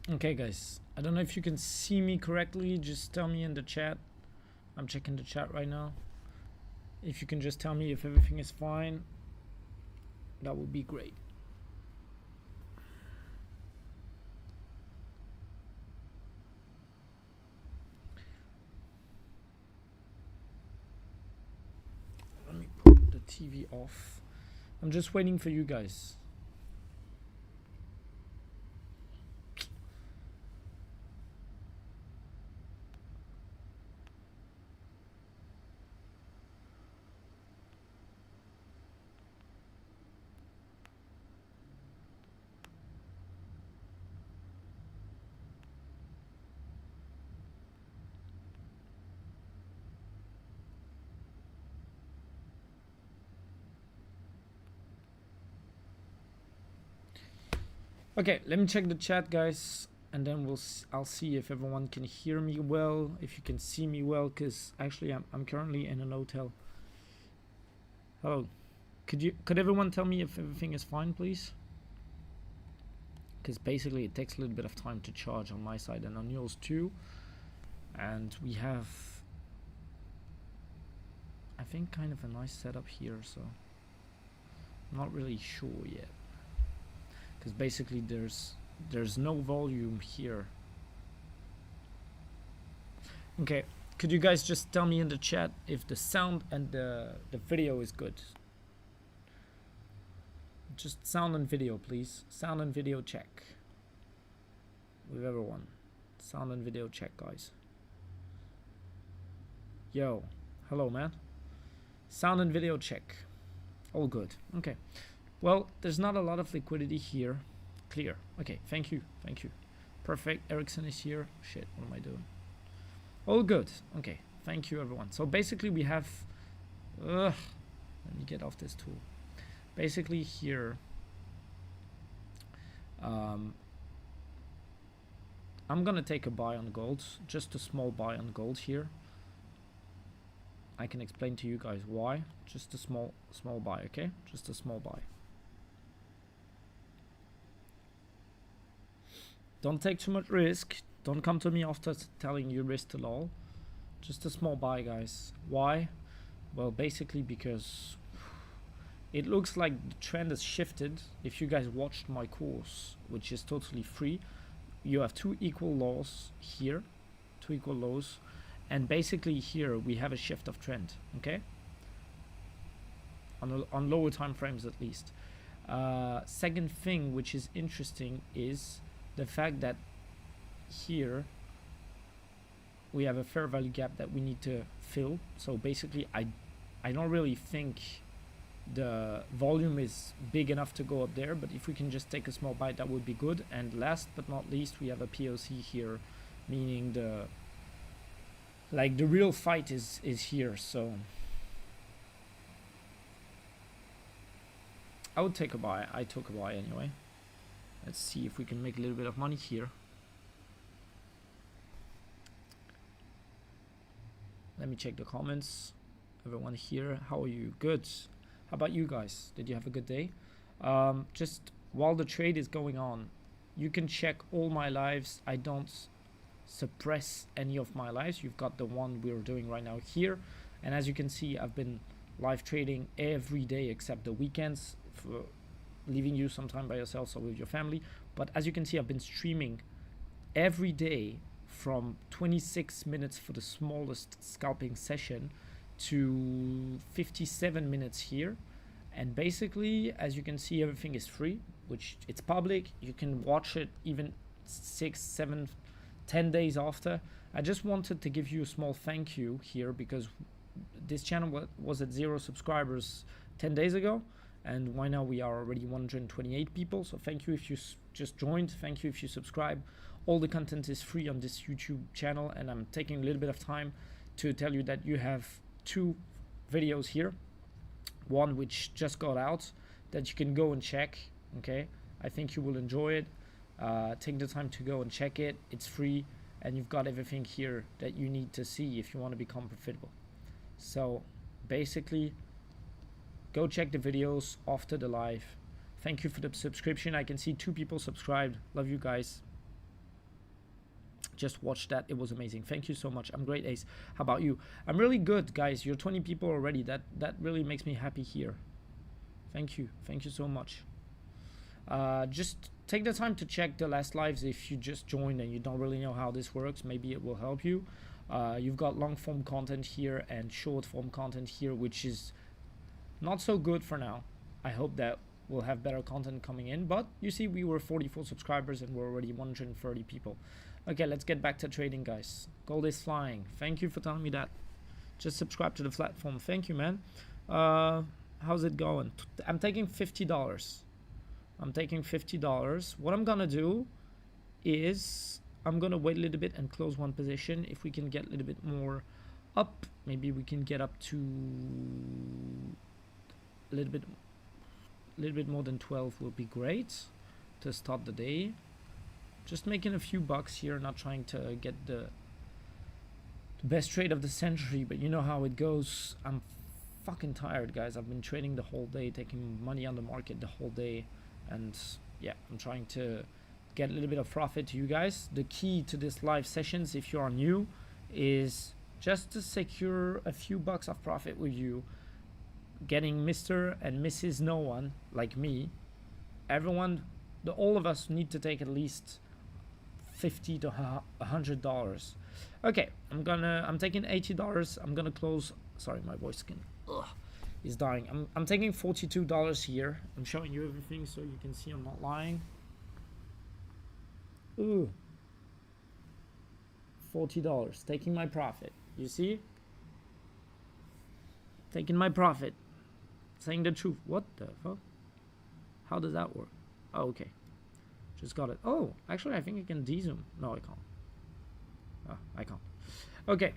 Okay, guys, I don't know if you can see me correctly. Just tell me in the chat. I'm checking the chat right now. If you can just tell me if everything is fine, that would be great. Let me put the TV off. I'm just waiting for you guys. Okay, let me check the chat, guys, and then I'll see if everyone can hear me well, if you can see me well, because actually I'm currently in an hotel. Hello, could everyone tell me if everything is fine, please? Because basically it takes a little bit of time to charge on my side and on yours too, and we have, I think, kind of a nice setup here, so I'm not really sure yet. Because basically there's no volume here. Okay, could you guys just tell me in the chat if the sound and the video is good? Just sound and video, please. Sound and video check. With everyone. Sound and video check, guys. Yo, hello, man. Sound and video check. All good. Okay. Well, there's not a lot of liquidity here. Clear. Okay, thank you. Thank you. Perfect. Ericsson is here. Shit, what am I doing? All good. Okay, thank you, everyone. So basically we have... let me get off this tool. Basically here... I'm gonna take a buy on gold. Just a small buy on gold here. I can explain to you guys why. Just a small buy, okay? Just a small buy. Don't take too much risk. Don't come to me after telling you risk to all. Just a small buy, guys. Why? Well, basically because it looks like the trend has shifted. If you guys watched my course, which is totally free, you have two equal lows here, two equal lows, and basically here we have a shift of trend, okay? On lower time frames at least. Second thing which is interesting is the fact that here we have a fair value gap that we need to fill. So basically I don't really think the volume is big enough to go up there, but if we can just take a small bite, that would be good. And last but not least, we have a POC here, meaning the real fight is here. So I would take a buy. I took a buy anyway. Let's see if we can make a little bit of money here. Let me check the comments. Everyone here, how are you? Good. How about you guys? Did you have a good day? Just while the trade is going on, you can check all my lives. I don't suppress any of my lives. You've got the one we're doing right now here. And as you can see, I've been live trading every day except the weekends, for leaving you some time by yourself or with your family. But as you can see, I've been streaming every day from 26 minutes for the smallest scalping session to 57 minutes here. And basically, as you can see, everything is free, which it's public. You can watch it even 6, 7, 10 days after. I just wanted to give you a small thank you here because this channel was at 0 subscribers 10 days ago, and right now we are already 128 people. So thank you if you just joined. Thank you if you subscribe. All the content is free on this YouTube channel, and I'm taking a little bit of time to tell you that you have 2 videos here. One which just got out that you can go and check. Okay, I think you will enjoy it. Take the time to go and check it. It's free, and you've got everything here that you need to see if you want to become profitable. So basically, go check the videos after the live. Thank you for the subscription. I can see 2 people subscribed. Love you guys. Just watch that. It was amazing. Thank you so much. I'm great, Ace. How about you? I'm really good, guys. You're 20 people already. That really makes me happy here. Thank you. Thank you so much. Just take the time to check the last lives if you just joined and you don't really know how this works. Maybe it will help you. You've got long form content here and short form content here, which is not so good for now. I hope that we'll have better content coming in. But you see, we were 44 subscribers and we're already 130 people. Okay, let's get back to trading, guys. Gold is flying. Thank you for telling me that. Just subscribe to the platform. Thank you, man. How's it going? I'm taking $50. I'm taking $50. What I'm gonna do is I'm gonna wait a little bit and close one position. If we can get a little bit more up, maybe we can get up to a little bit more than 12 will be great to start the day. Just making a few bucks here, not trying to get the best trade of the century, but you know how it goes. I'm fucking tired, guys. I've been trading the whole day, taking money on the market the whole day, and yeah, I'm trying to get a little bit of profit to you guys. The key to this live sessions, if you are new, is just to secure a few bucks of profit with you, getting Mr. and Mrs. No One like me. Everyone, all of us need to take at least $50 to $100. Okay, I'm taking $80. I'm gonna close. Sorry, my voice is dying. I'm taking $42 here. I'm showing you everything so you can see I'm not lying. Ooh, $40. Taking my profit. You see? Taking my profit. Saying the truth. What the fuck? How does that work? Oh, okay. Just got it. Oh, actually, I think I can de-zoom. No, I can't. Oh, I can't. Okay.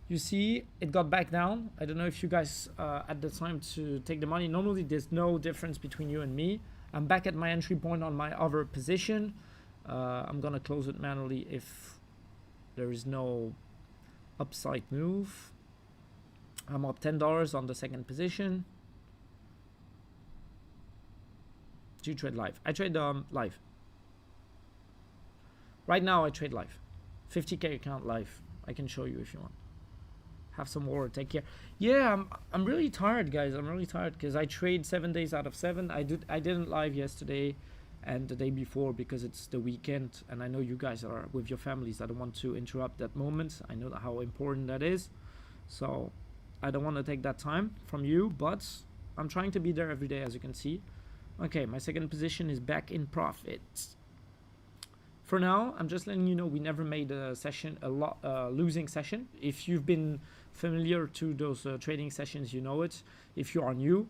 You see, it got back down. I don't know if you guys at the time to take the money. Normally, there's no difference between you and me. I'm back at my entry point on my other position. I'm going to close it manually if there is no upside move. I'm up $10 on the second position. Do you trade live? I trade live. Right now I trade live. 50k account live. I can show you if you want. Have some water. Take care. Yeah, I'm really tired, guys. I'm really tired because I trade 7 days out of 7. I didn't live yesterday and the day before because it's the weekend, and I know you guys are with your families. I don't want to interrupt that moment. I know how important that is, so I don't want to take that time from you, but I'm trying to be there every day, as you can see. Okay, my second position is back in profit. For now, I'm just letting you know we never made a session, losing session. If you've been familiar to those trading sessions, you know it. If you are new,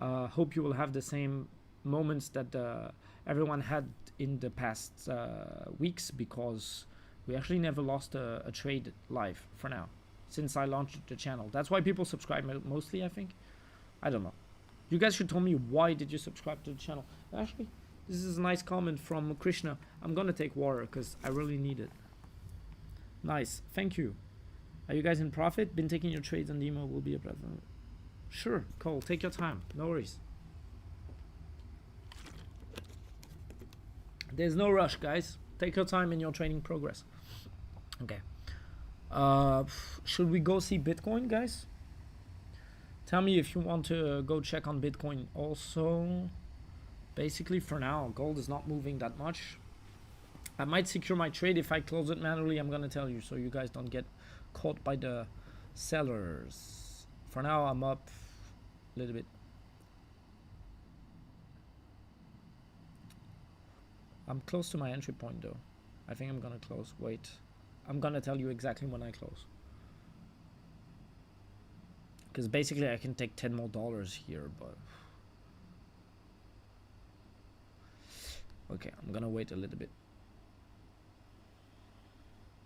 hope you will have the same moments that everyone had in the past weeks, because we actually never lost a trade live for now since I launched the channel. That's why people subscribe mostly, I think. I don't know. You guys should tell me why did you subscribe to the channel. Actually, this is a nice comment from Krishna. I'm gonna take water because I really need it. Nice, thank you. Are you guys in profit? Been taking your trades on demo will be a problem. Sure, Cole, take your time, no worries. There's no rush, guys. Take your time in your trading progress. Okay. Should we go see Bitcoin, guys? Tell me if you want to go check on Bitcoin also. Basically, for now, gold is not moving that much. I might secure my trade. If I close it manually, I'm going to tell you so you guys don't get caught by the sellers. For now, I'm up a little bit. I'm close to my entry point, though. I think I'm going to close. Wait. I'm going to tell you exactly when I close. Because basically, I can take $10 more here, but... Okay, I'm gonna wait a little bit.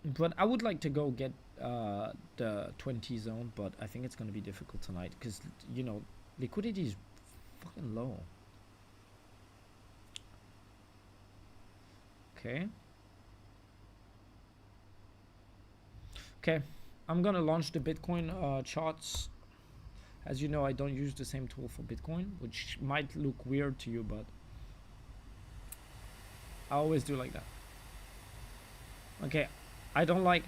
But I would like to go get the 20 zone, but I think it's gonna be difficult tonight because, you know, liquidity is fucking low. Okay. Okay, I'm gonna launch the Bitcoin charts. As you know, I don't use the same tool for Bitcoin, which might look weird to you, but I always do like that. Okay, I don't like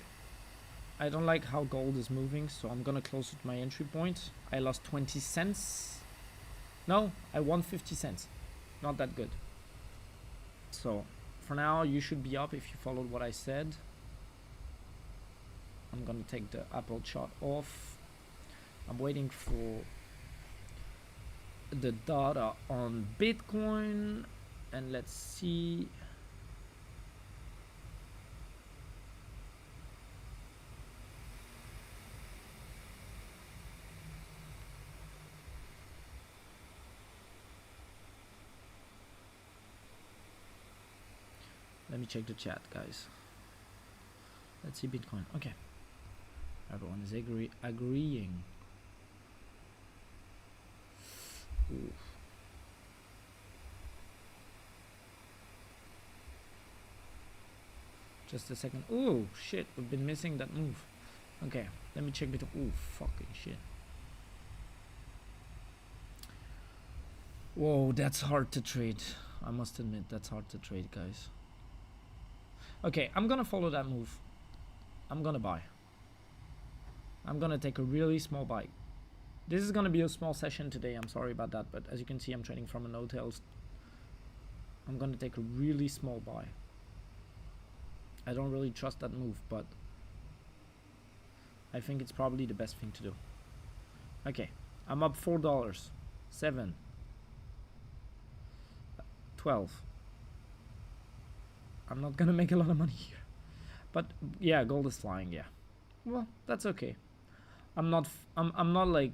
how gold is moving, so I'm gonna close at my entry point. I lost 20 cents. No, I won 50 cents. Not that good. So for now, you should be up if you followed what I said. I'm gonna take the Apple chart off. I'm waiting for the data on Bitcoin, and let's see. Let me check the chat, guys. Let's see Bitcoin. Okay. Everyone is agreeing. Ooh. Just a second. Oh shit, we've been missing that move. Okay, let me check Bitcoin. Oh fucking shit. Whoa, that's hard to trade. I must admit, that's hard to trade, guys. Okay, I'm gonna follow that move. I'm gonna buy. I'm gonna take a really small buy. This is gonna be a small session today. I'm sorry about that, but as you can see, I'm trading from an hotel. I'm gonna take a really small buy. I don't really trust that move, but I think it's probably the best thing to do. Okay, I'm up $4, 7, 12. I'm not gonna make a lot of money here, but yeah, gold is flying. Yeah, well, that's okay. I'm not like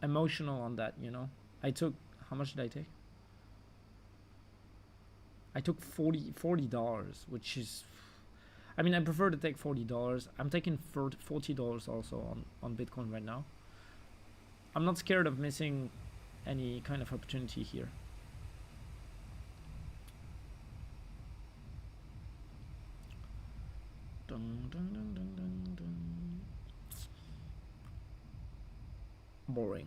emotional on that, you know. I took, how much did I take? I took $40, which is, I mean, I prefer to take $40. I'm taking $40 also on Bitcoin right now. I'm not scared of missing any kind of opportunity here. Dun, dun, dun, dun, dun, dun. Boring.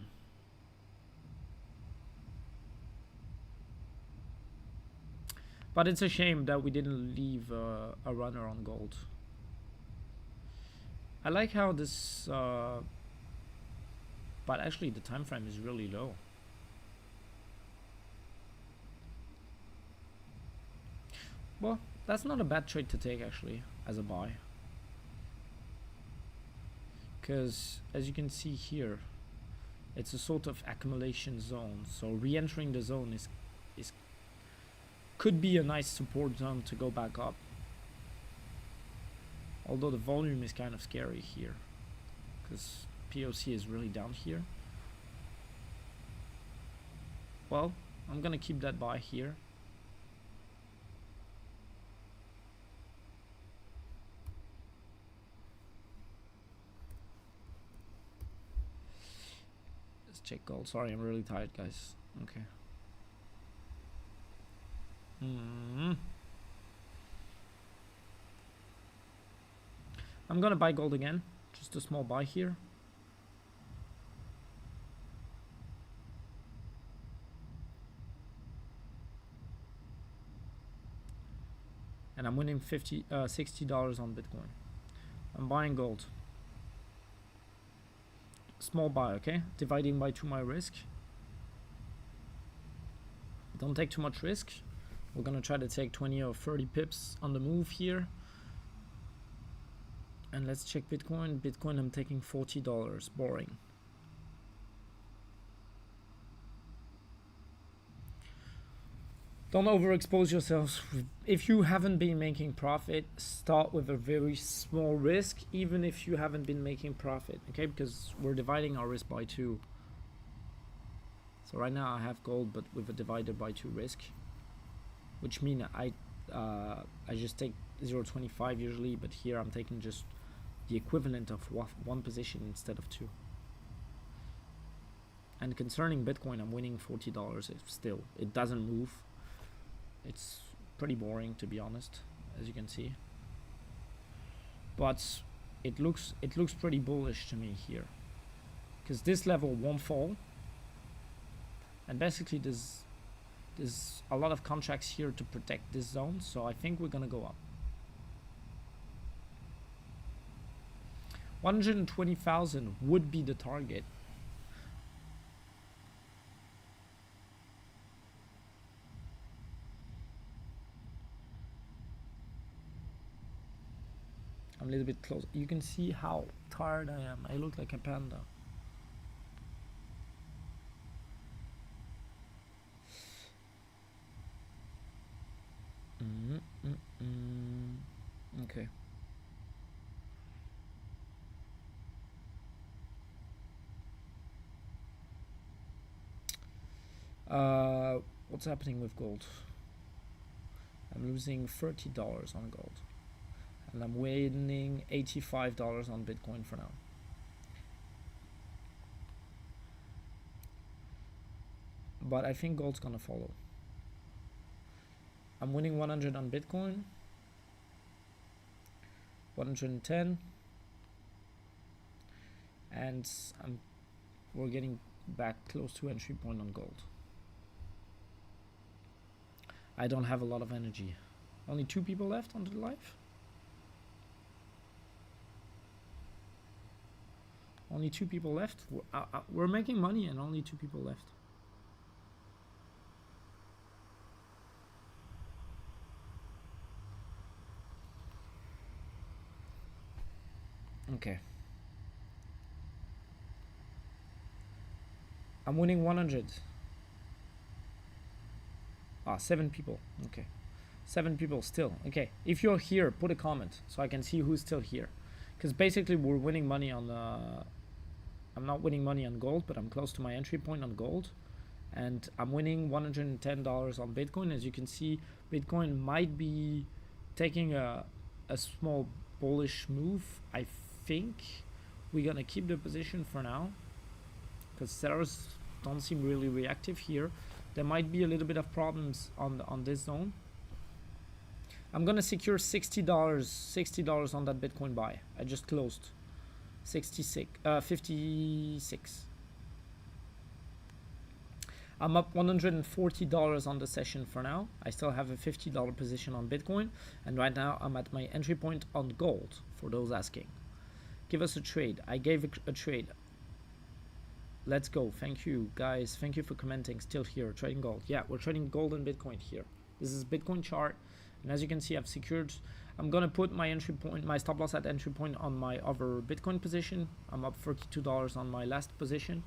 But it's a shame that we didn't leave a runner on gold. I like how this, but actually the time frame is really low. Well, that's not a bad trade to take actually as a buy, because as you can see here, it's a sort of accumulation zone. So re-entering the zone is could be a nice support zone to go back up. Although the volume is kind of scary here, because POC is really down here. Well, I'm gonna keep that buy here. Let's check gold. Sorry, I'm really tired, guys. Okay. I'm gonna buy gold again, just a small buy here. And I'm winning $60 on Bitcoin. I'm buying gold. Small buy, okay? Dividing by 2 my risk. Don't take too much risk. We're gonna try to take 20 or 30 pips on the move here. And let's check Bitcoin. Bitcoin, I'm taking $40. Boring. Don't overexpose yourselves. If you haven't been making profit, start with a very small risk, even if you haven't been making profit, okay? Because we're dividing our risk by 2. So right now I have gold, but with a divided by 2 risk, which means I just take 0.25 usually, but here I'm taking just the equivalent of 1 position instead of 2. And concerning Bitcoin, I'm winning $40 still. It doesn't move. It's pretty boring, to be honest, as you can see. But it looks pretty bullish to me here, because this level won't fall. And basically there's a lot of contracts here to protect this zone, so I think we're gonna go up. 120,000 would be the target. I'm a little bit close. You can see how tired I am. I look like a panda. Okay. What's happening with gold? I'm losing $30 on gold. And I'm winning $85 on Bitcoin for now. But I think gold's gonna follow. I'm winning 100 on Bitcoin, 110, and we're getting back close to entry point on gold. I don't have a lot of energy. Only 2 people left on the live. Only 2 people left. We're making money and only 2 people left. Okay. I'm winning 100. 7 people. Okay. 7 people still. Okay. If you're here, put a comment so I can see who's still here. Because basically we're winning money on I'm not winning money on gold, but I'm close to my entry point on gold. And I'm winning $110 on Bitcoin. As you can see, Bitcoin might be taking a small bullish move. I think we're gonna keep the position for now because sellers don't seem really reactive here. There might be a little bit of problems on this zone. I'm gonna secure $60 on that Bitcoin buy. I just closed 56. I'm up $140 on the session for now. I still have a $50 position on Bitcoin, and right now I'm at my entry point on gold. For those asking, give us a trade. I gave a trade. Let's go. Thank you guys. Thank you for commenting. Still here trading gold. Yeah, we're trading gold and Bitcoin here. This is Bitcoin chart, and as you can see, I've secured. I'm gonna put my entry point, my stop loss at entry point on my other Bitcoin position. I'm up $32 on my last position,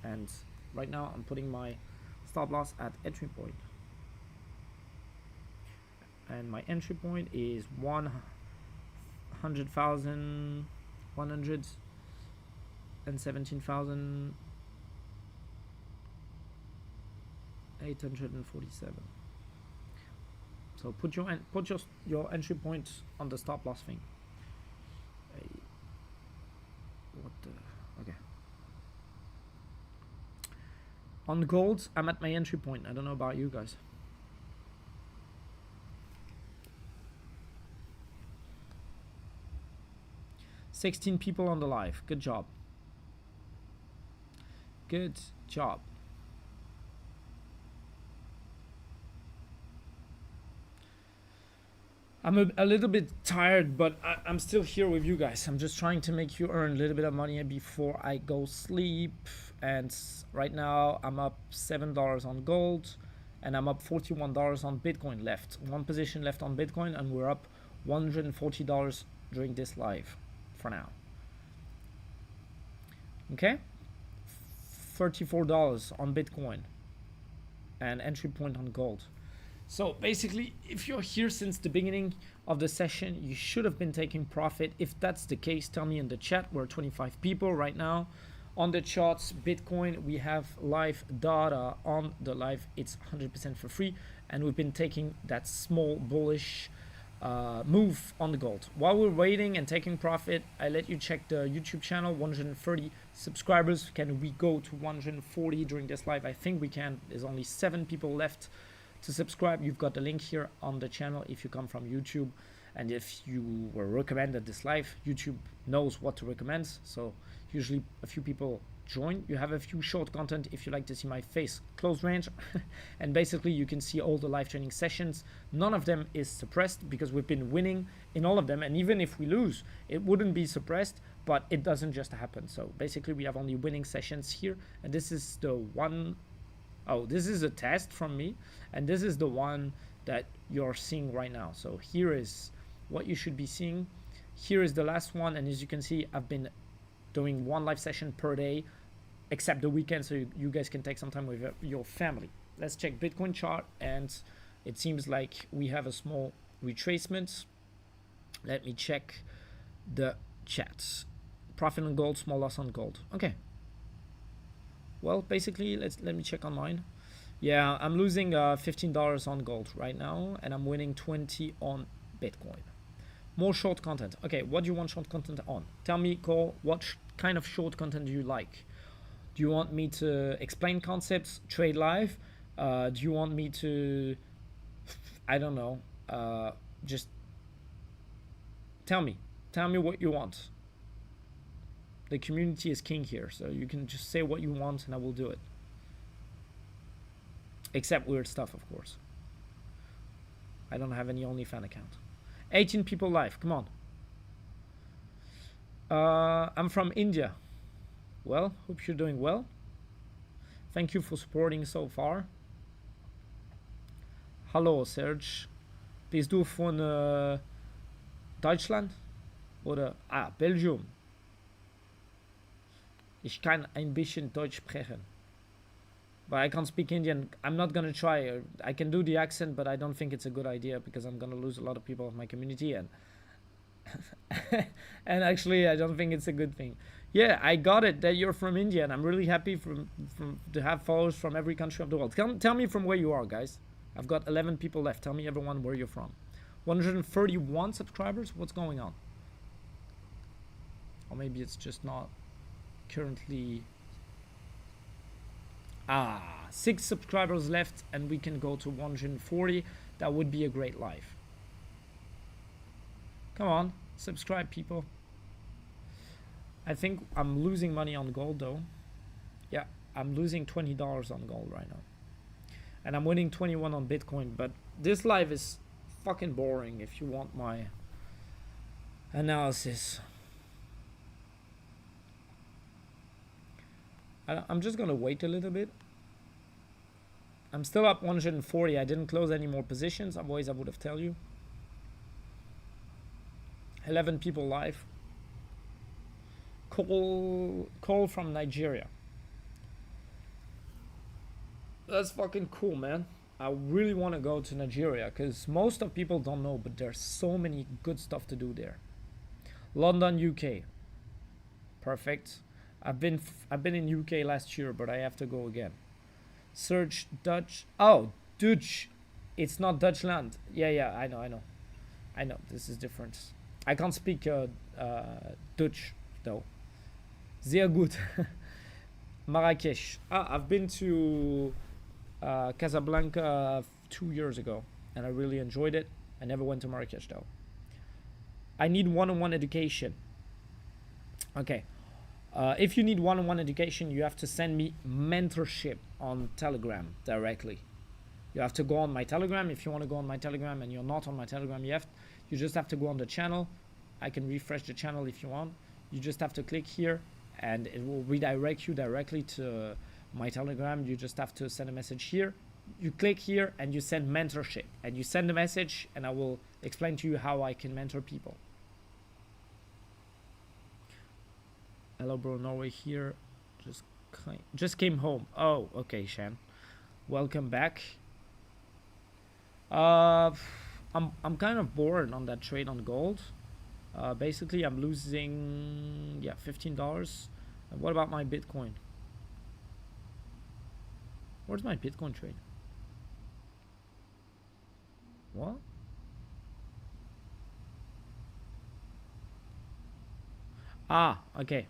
and right now I'm putting my stop loss at entry point. And my entry point is 100,000, 117,847. So put your entry point on the stop loss thing. What the? Okay. On gold, I'm at my entry point. I don't know about you guys. $16 people on the live. Good job. Good job. I'm a little bit tired, but I'm still here with you guys. I'm just trying to make you earn a little bit of money before I go sleep. And right now I'm up $7 on gold, and I'm up $41 on Bitcoin left. One position left on Bitcoin, and we're up $140 during this live for now. Okay, $34 on Bitcoin and entry point on gold. So basically, if you're here since the beginning of the session, you should have been taking profit. If that's the case, tell me in the chat. We're 25 people right now. On the charts, Bitcoin, we have live data on the live. It's 100% for free. And we've been taking that small bullish move on the gold. While we're waiting and taking profit, I let you check the YouTube channel, 130 subscribers. Can we go to 140 during this live? I think we can. There's only 7 people left to subscribe. You've got the link here on the channel if you come from YouTube, and if you were recommended this live, YouTube knows what to recommend, so usually a few people join. You have a few short content if you like to see my face close range and basically you can see all the live training sessions. None of them is suppressed because we've been winning in all of them, and even if we lose, it wouldn't be suppressed but it doesn't just happen. So basically we have only winning sessions here, and this is the one. Oh, this is a test from me, and this is the one that you're seeing right now. So here is what you should be seeing. Here is the last one, and as you can see, I've been doing one live session per day, except the weekend, so you guys can take some time with your family. Let's check Bitcoin chart, and it seems like we have a small retracement. Let me check the chats. Profit on gold, small loss on gold. Okay. Well, basically, let me check on mine. Yeah, I'm losing $15 on gold right now, and I'm winning 20 on Bitcoin. More short content. Okay, what do you want short content on? Tell me, Cole, what kind of short content do you like? Do you want me to explain concepts, trade live? Do you want me to, I don't know, just tell me what you want. The community is king here, so you can just say what you want and I will do it. Except weird stuff, of course. I don't have any OnlyFans account. 18 people live, come on. I'm from India. Well, hope you're doing well. Thank you for supporting so far. Hallo Serge. Bist du von Deutschland? Oder Belgium? Ich kann ein bisschen Deutsch sprechen. But I can't speak Indian. I'm not gonna try. I can do the accent, but I don't think it's a good idea because I'm gonna lose a lot of people of my community, and and actually I don't think it's a good thing. Yeah, I got it that you're from India, and I'm really happy to have followers from every country of the world. Tell me from where you are, guys. I've got 11 people left. Tell me, everyone, where you're from. 131 subscribers. What's going on? Or maybe it's just not currently. 6 subscribers left, and we can go to 140. That would be a great live. Come on, subscribe, people. I think I'm losing money on gold, though. Yeah, I'm losing $20 on gold right now, and I'm winning 21 on Bitcoin. But this live is fucking boring if you want my analysis. I'm just gonna wait a little bit. I'm still up 140. I didn't close any more positions, otherwise I would have tell you. 11 people live. Call from Nigeria. That's fucking cool, man. I really want to go to Nigeria because most of people don't know, but there's so many good stuff to do there. London, UK. Perfect. I've been in UK last year, but I have to go again. Search Dutch. Oh, Dutch. It's not Dutchland. Yeah, I know. This is different. I can't speak Dutch though. Sehr gut. Marrakesh. I've been to Casablanca 2 years ago, and I really enjoyed it. I never went to Marrakesh though. I need one-on-one education. Okay. If you need one-on-one education, you have to send me mentorship on Telegram directly. You have to go on my Telegram. If you want to go on my Telegram and you're not on my Telegram yet, you just have to go on the channel. I can refresh the channel if you want. You just have to click here and it will redirect you directly to my Telegram. You just have to send a message here. You click here and you send mentorship, and you send a message and I will explain to you how I can mentor people. Hello, bro. Norway here. Just came home. Oh, okay, Shan. Welcome back. I'm kind of bored on that trade on gold. Basically, I'm losing $15. And what about my Bitcoin? Where's my Bitcoin trade? What? Okay.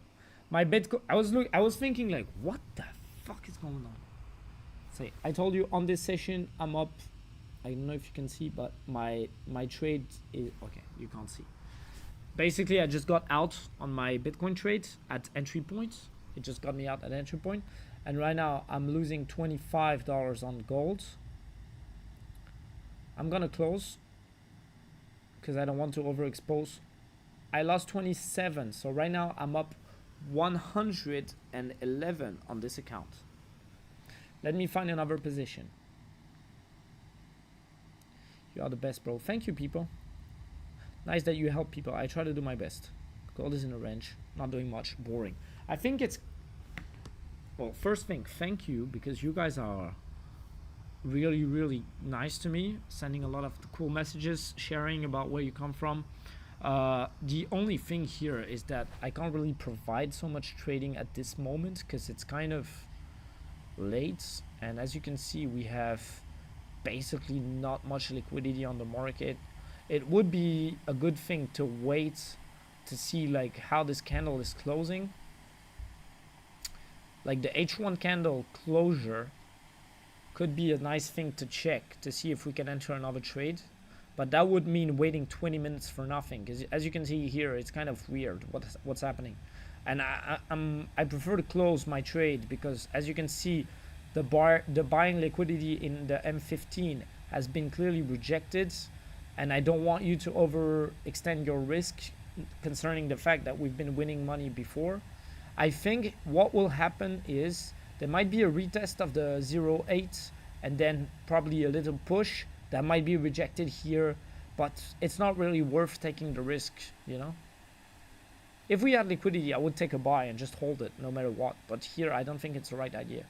My Bitcoin. I was thinking like, what the fuck is going on? Say, I told you on this session I'm up. I don't know if you can see, but my trade is okay. You can't see. Basically, I just got out on my Bitcoin trade at entry point. It just got me out at entry point, and right now I'm losing $25 on gold. I'm gonna close because I don't want to overexpose I lost 27. So right now I'm up 111 on this account. Let me find another position. You are the best, bro. Thank you, people. Nice that you help people. I try to do my best. Gold is in a range. Not doing much. Boring. I think it's... Well, first thing, thank you, because you guys are really, really nice to me. Sending a lot of cool messages, sharing about where you come from. The only thing here is that I can't really provide so much trading at this moment because it's kind of late. And as you can see, we have basically not much liquidity on the market. It would be a good thing to wait to see like how this candle is closing. Like the H1 candle closure could be a nice thing to check to see if we can enter another trade. But that would mean waiting 20 minutes for nothing, because as you can see here, it's kind of weird what's happening. And I prefer to close my trade because as you can see, the buying liquidity in the M15 has been clearly rejected, and I don't want you to overextend your risk concerning the fact that we've been winning money before. I think what will happen is there might be a retest of the 0.8 and then probably a little push that might be rejected here, but it's not really worth taking the risk, you know. If we had liquidity, I would take a buy and just hold it no matter what, but here I don't think it's the right idea.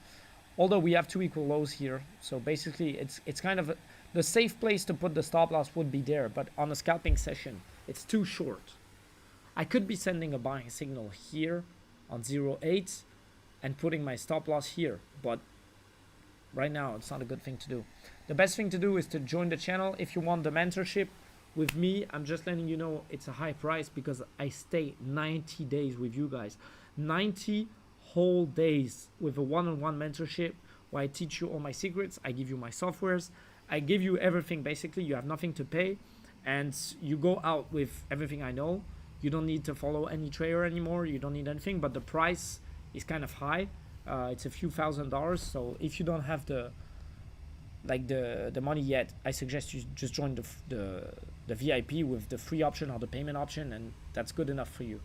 Although we have two equal lows here, so basically it's kind of the safe place to put the stop loss would be there, but on a scalping session it's too short. I could be sending a buying signal here on 0.8 and putting my stop loss here, but right now it's not a good thing to do. The best thing to do is to join the channel. If you want the mentorship with me, I'm just letting you know it's a high price because I stay 90 days with you guys. 90 whole days with a one-on-one mentorship where I teach you all my secrets. I give you my softwares. I give you everything basically. You have nothing to pay and you go out with everything I know. You don't need to follow any trader anymore. You don't need anything, but the price is kind of high. It's a few $1,000s. So if you don't have the money yet, I suggest you just join the VIP with the free option or the payment option, and that's good enough for you.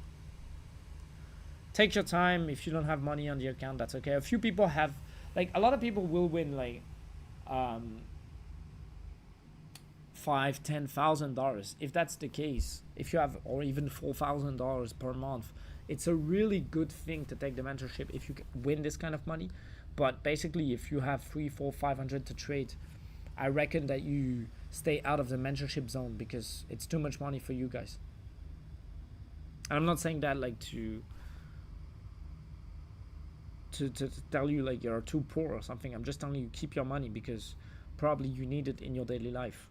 Take your time. If you don't have money on the account, that's okay. A few people have, like a lot of people will win like $5,000-$10,000. If that's the case, if you have, or even $4,000 per month, it's a really good thing to take the mentorship if you win this kind of money. But basically, if you have 300, 400, 500 to trade, I reckon that you stay out of the mentorship zone because it's too much money for you guys. And I'm not saying that like to tell you like you're too poor or something. I'm just telling you keep your money because probably you need it in your daily life.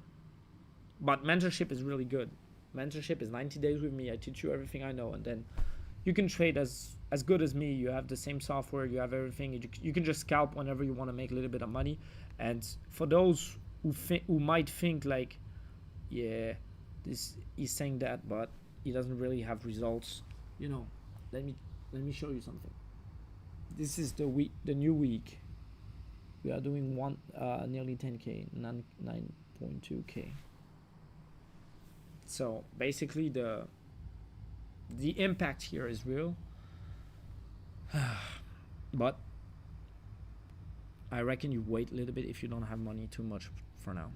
But mentorship is really good. Mentorship is 90 days with me. I teach you everything I know, and then you can trade as good as me. You have the same software, you have everything. You can just scalp whenever you want to make a little bit of money. And for those who might think like, yeah, this he's saying that, but he doesn't really have results. You know, let me show you something. This is the new week. We are doing nearly 10k, 9.2k. So basically the impact here is real. But I reckon you wait a little bit if you don't have money too much for now.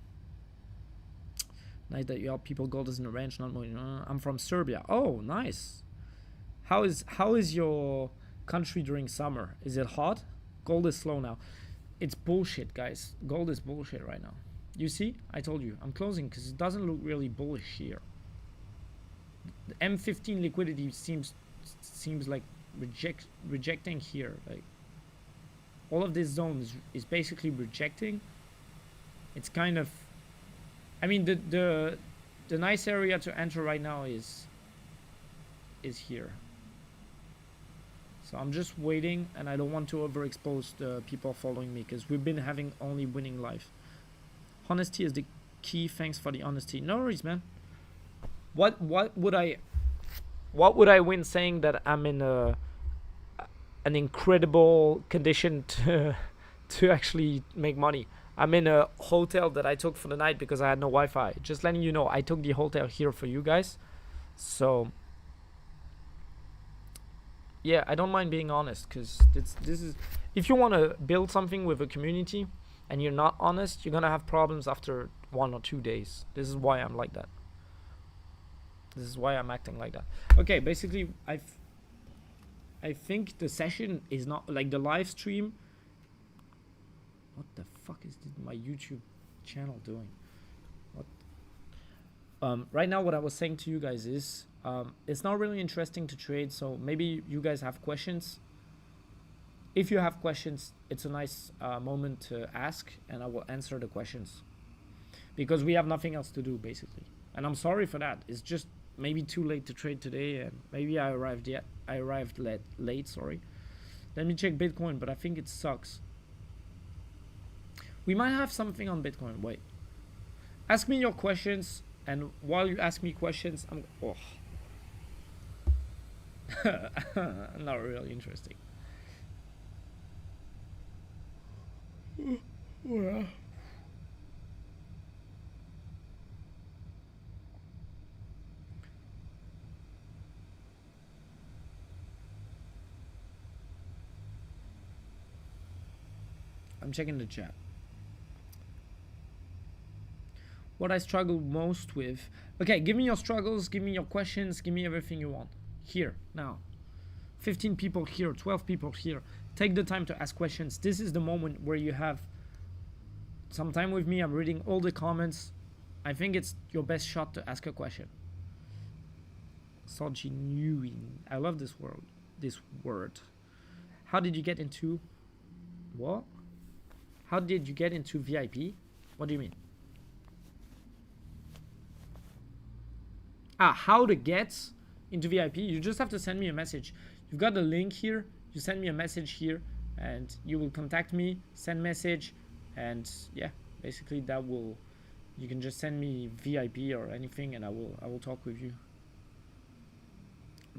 Nice that you help people. Gold is in the range, not money. I'm from Serbia. Oh, nice. How is your country during summer? Is it hot? Gold is slow now. It's bullshit, guys. Gold is bullshit right now. You see, I told you I'm closing because it doesn't look really bullish here. The M15 liquidity seems like rejecting here. Like all of this zone is basically rejecting. It's kind of, I mean, the nice area to enter right now is here. So I'm just waiting, and I don't want to overexpose the people following me because we've been having only winning life. Honesty is the key. Thanks for the honesty. No worries, man. What would I win saying that I'm in an incredible condition to actually make money? I'm in a hotel that I took for the night because I had no Wi-Fi. Just letting you know, I took the hotel here for you guys. So yeah, I don't mind being honest, because this is, if you want to build something with a community and you're not honest, you're gonna have problems after 1 or 2 days. This is why I'm like that. This is why I'm acting like that. Okay, basically, I think the session is not like the live stream. What the fuck is my YouTube channel doing? What? Right now, what I was saying to you guys is, it's not really interesting to trade. So maybe you guys have questions. If you have questions, it's a nice moment to ask, and I will answer the questions, because we have nothing else to do basically. And I'm sorry for that. It's just maybe too late to trade today, and maybe I arrived late. Sorry. Let me check Bitcoin, but I think it sucks. We might have something on Bitcoin. Wait. Ask me your questions, and while you ask me questions, I'm not really interesting. Yeah. I'm checking the chat. What I struggle most with. Okay, give me your struggles, give me your questions, give me everything you want. Here, now. 15 people here, 12 people here. Take the time to ask questions. This is the moment where you have some time with me. I'm reading all the comments. I think it's your best shot to ask a question. Sojinuing. I love this word. How did you get into... What? How did you get into VIP? What do you mean? How to get into VIP? You just have to send me a message. You've got the link here. You send me a message here, and you will contact me, send message, and yeah, basically that will... You can just send me VIP or anything, and I will talk with you.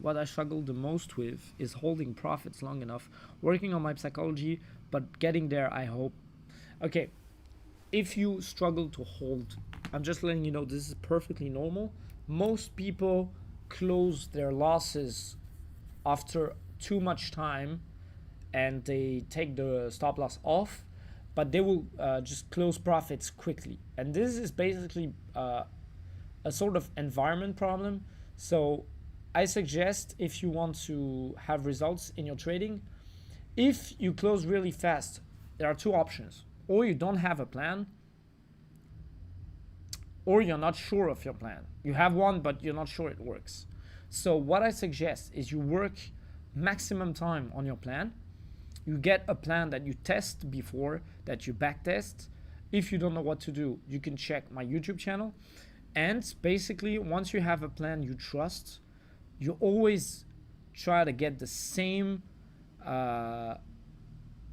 What I struggle the most with is holding profits long enough, working on my psychology, but getting there, I hope. Okay, if you struggle to hold, I'm just letting you know this is perfectly normal. Most people close their losses after too much time, and they take the stop loss off, but they will just close profits quickly. And this is basically a sort of environment problem. So I suggest, if you want to have results in your trading, if you close really fast, there are two options. Or you don't have a plan, or you're not sure of your plan. You have one, but you're not sure it works. So what I suggest is you work maximum time on your plan. You get a plan that you test before, that you back test. If you don't know what to do, you can check my YouTube channel. And basically, once you have a plan you trust, you always try to get the same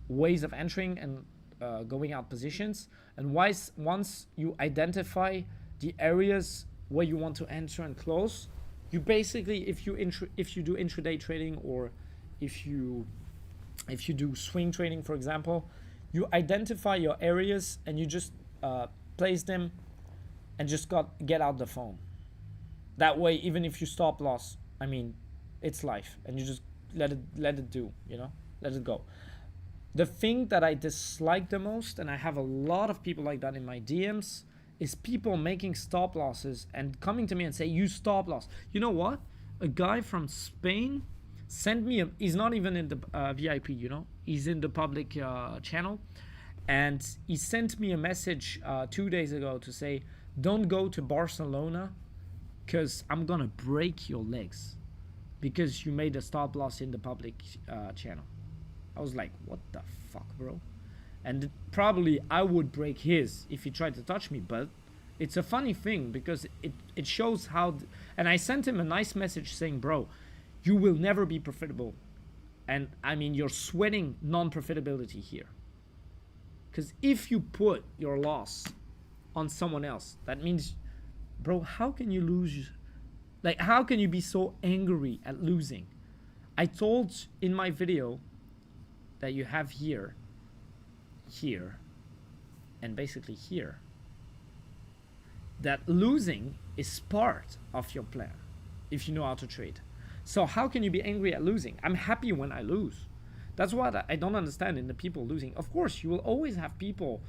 ways of entering and going out positions. And once you identify the areas where you want to enter and close, you basically, if you do intraday trading, or if you do swing trading, for example, you identify your areas and you just place them and just get out the phone. That way, even if you stop loss, I mean, it's life, and you just let it do, let it go. The thing that I dislike the most, and I have a lot of people like that in my DMs, is people making stop losses and coming to me and say, you stop loss. You know what? A guy from Spain sent me he's not even in the VIP, he's in the public channel, and he sent me a message 2 days ago to say, don't go to Barcelona because I'm gonna break your legs because you made a stop loss in the public channel. I was like, what the fuck, bro? And probably I would break his if he tried to touch me, but it's a funny thing because it shows how... And I sent him a nice message saying, bro, you will never be profitable. And I mean, you're sweating non-profitability here. Because if you put your loss on someone else, that means, bro, how can you lose? Like, how can you be so angry at losing? I told in my video that you have here, and basically here, that losing is part of your plan if you know how to trade. So how can you be angry at losing? I'm happy when I lose. That's what I don't understand in the people losing. Of course, you will always have people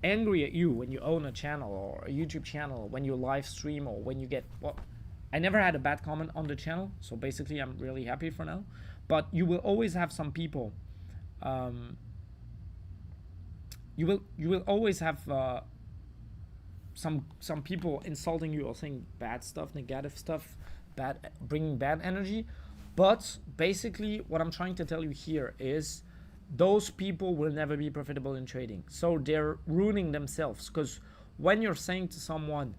angry at you when you own a channel or a YouTube channel, when you live stream, or when you get well. I never had a bad comment on the channel, so basically I'm really happy for now. But you will always have some people. You will always have some people insulting you or saying bad stuff, negative stuff, bringing bad energy. But basically, what I'm trying to tell you here is those people will never be profitable in trading. So they're ruining themselves, because when you're saying to someone,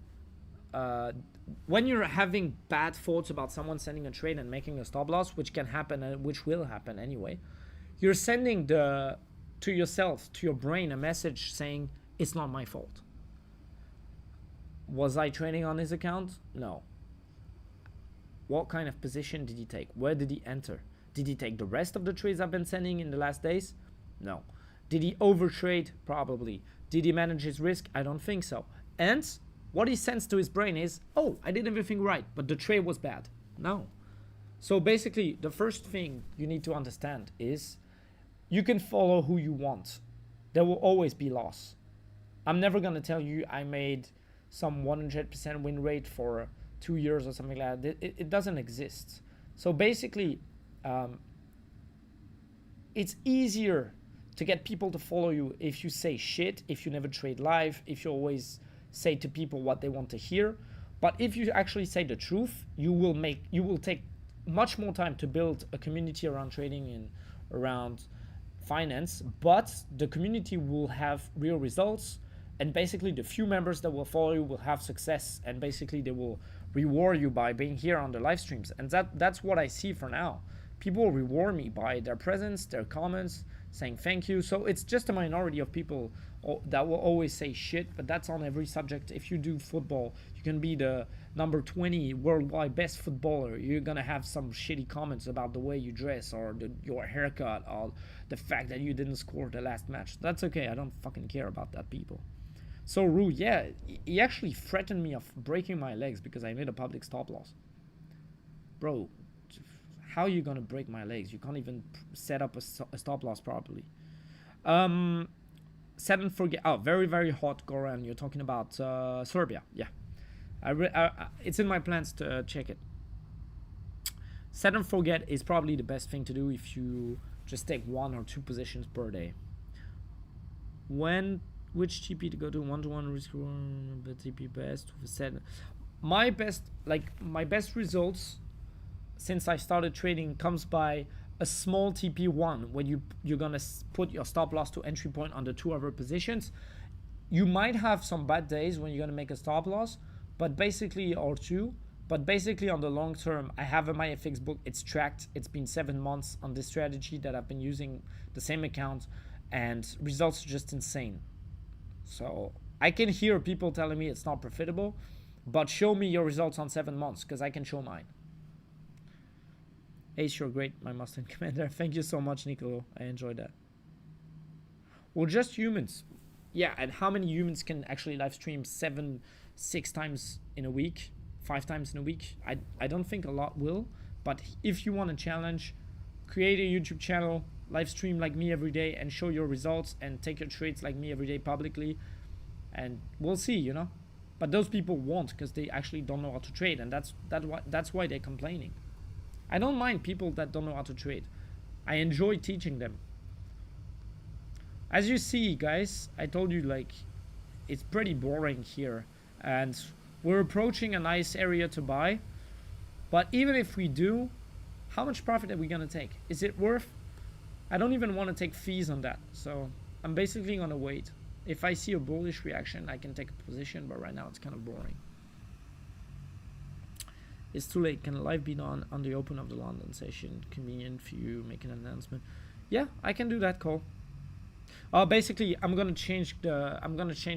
when you're having bad thoughts about someone sending a trade and making a stop loss, which can happen and which will happen anyway, you're sending to yourself, to your brain, a message saying, it's not my fault. Was I trading on his account? No. What kind of position did he take? Where did he enter? Did he take the rest of the trades I've been sending in the last days? No. Did he overtrade? Probably. Did he manage his risk? I don't think so. And what he sends to his brain is, oh, I did everything right, but the trade was bad. No. So basically, the first thing you need to understand is you can follow who you want. There will always be loss. I'm never going to tell you I made some 100% win rate for 2 years or something like that. It doesn't exist. So basically, it's easier to get people to follow you if you say shit, if you never trade live, if you always say to people what they want to hear. But if you actually say the truth, you will take much more time to build a community around trading and around finance, but the community will have real results, and basically the few members that will follow you will have success, and basically they will reward you by being here on the live streams. And that's what I see for now. People reward me by their presence, their comments, saying thank you. So it's just a minority of people that will always say shit, but that's on every subject. If you do football, you can be the number 20 worldwide best footballer. You're gonna have some shitty comments about the way you dress, or your haircut, or the fact that you didn't score the last match. That's okay. I don't fucking care about that, people. So Rue, yeah, he actually threatened me of breaking my legs because I made a public stop loss. Bro, how are you gonna break my legs? You can't even set up a stop loss properly. Set and forget. Oh, very, very hot, Goran. You're talking about Serbia. Yeah. It's in my plans to check it. Set and forget is probably the best thing to do if you just take 1 or 2 positions per day. Which TP to go to? 1-to-1 risk, the TP best with set. My best results since I started trading comes by a small TP1 when you're gonna put your stop loss to entry point on the 2 other positions. You might have some bad days when you're gonna make a stop loss, but basically, or 2. But basically, on the long term, I have in my FX book, it's tracked. It's been 7 months on this strategy that I've been using the same account, and results are just insane. So I can hear people telling me it's not profitable, but show me your results on 7 months, because I can show mine. Ace, you're great, my Mustang commander. Thank you so much, Nicolo. I enjoyed that. Well, just humans. Yeah, and how many humans can actually live stream 6 times in a week, 5 times in a week? I don't think a lot will, but if you want a challenge, create a YouTube channel, live stream like me every day, and show your results, and take your trades like me every day publicly, and we'll see, you know. But those people won't, because they actually don't know how to trade, and that's why they're complaining. I don't mind people that don't know how to trade. I enjoy teaching them. As you see, guys, I told you, like, it's pretty boring here, and we're approaching a nice area to buy. But even if we do, how much profit are we gonna take? Is it worth? I don't even want to take fees on that, so I'm basically gonna wait. If I see a bullish reaction, I can take a position, but right now it's kind of boring. It's too late. Can a live be done on the open of the London session? Convenient for you, make an announcement. Yeah, I can do that, Cole. Basically, I'm gonna change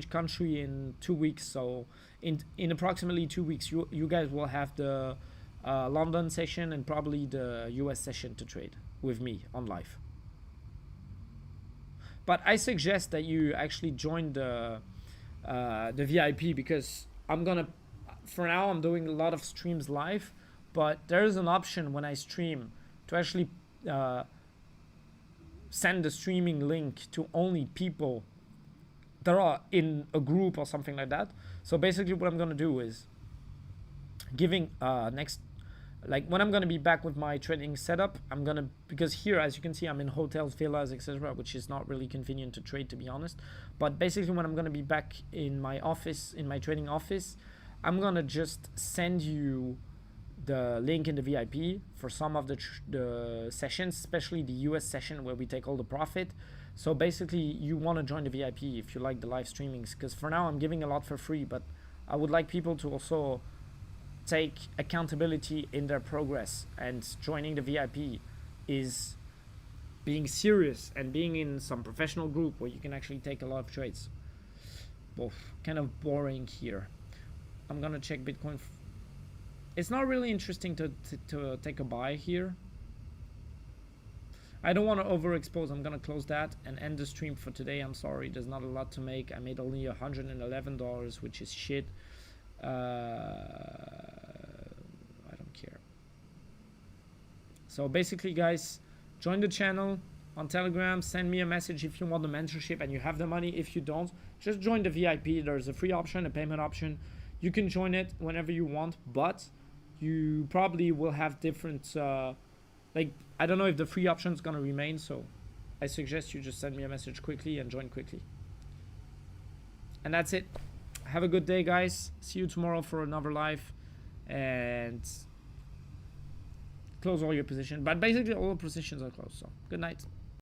country in 2 weeks. So in approximately 2 weeks, you guys will have the London session and probably the US session to trade with me on live. But I suggest that you actually join the VIP, because for now I'm doing a lot of streams live, but there is an option when I stream to actually send the streaming link to only people that are in a group or something like that. So basically what I'm gonna do is giving next, like when I'm gonna be back with my trading setup, I'm gonna, because here as you can see I'm in hotels, villas, etc., which is not really convenient to trade, to be honest. But basically when I'm gonna be back in my office, in my trading office, I'm gonna just send you the link in the VIP for some of the sessions, especially the US session where we take all the profit. So basically you want to join the VIP if you like the live streamings, because for now I'm giving a lot for free, but I would like people to also take accountability in their progress, and joining the VIP is being serious and being in some professional group where you can actually take a lot of trades. Both kind of boring here. I'm gonna check Bitcoin. It's not really interesting to take a buy here. I don't want to overexpose. I'm gonna close that and end the stream for today. I'm sorry, there's not a lot to make. I made only $111, which is shit. I don't care. So basically guys, join the channel on Telegram, send me a message if you want the mentorship and you have the money. If you don't, just join the VIP. There's a free option, a payment option. You can join it whenever you want, but you probably will have different like, I don't know if the free option is gonna remain, so I suggest you just send me a message quickly and join quickly. And that's it. Have a good day, guys. See you tomorrow for another live, and close all your positions. But basically all the positions are closed, so good night.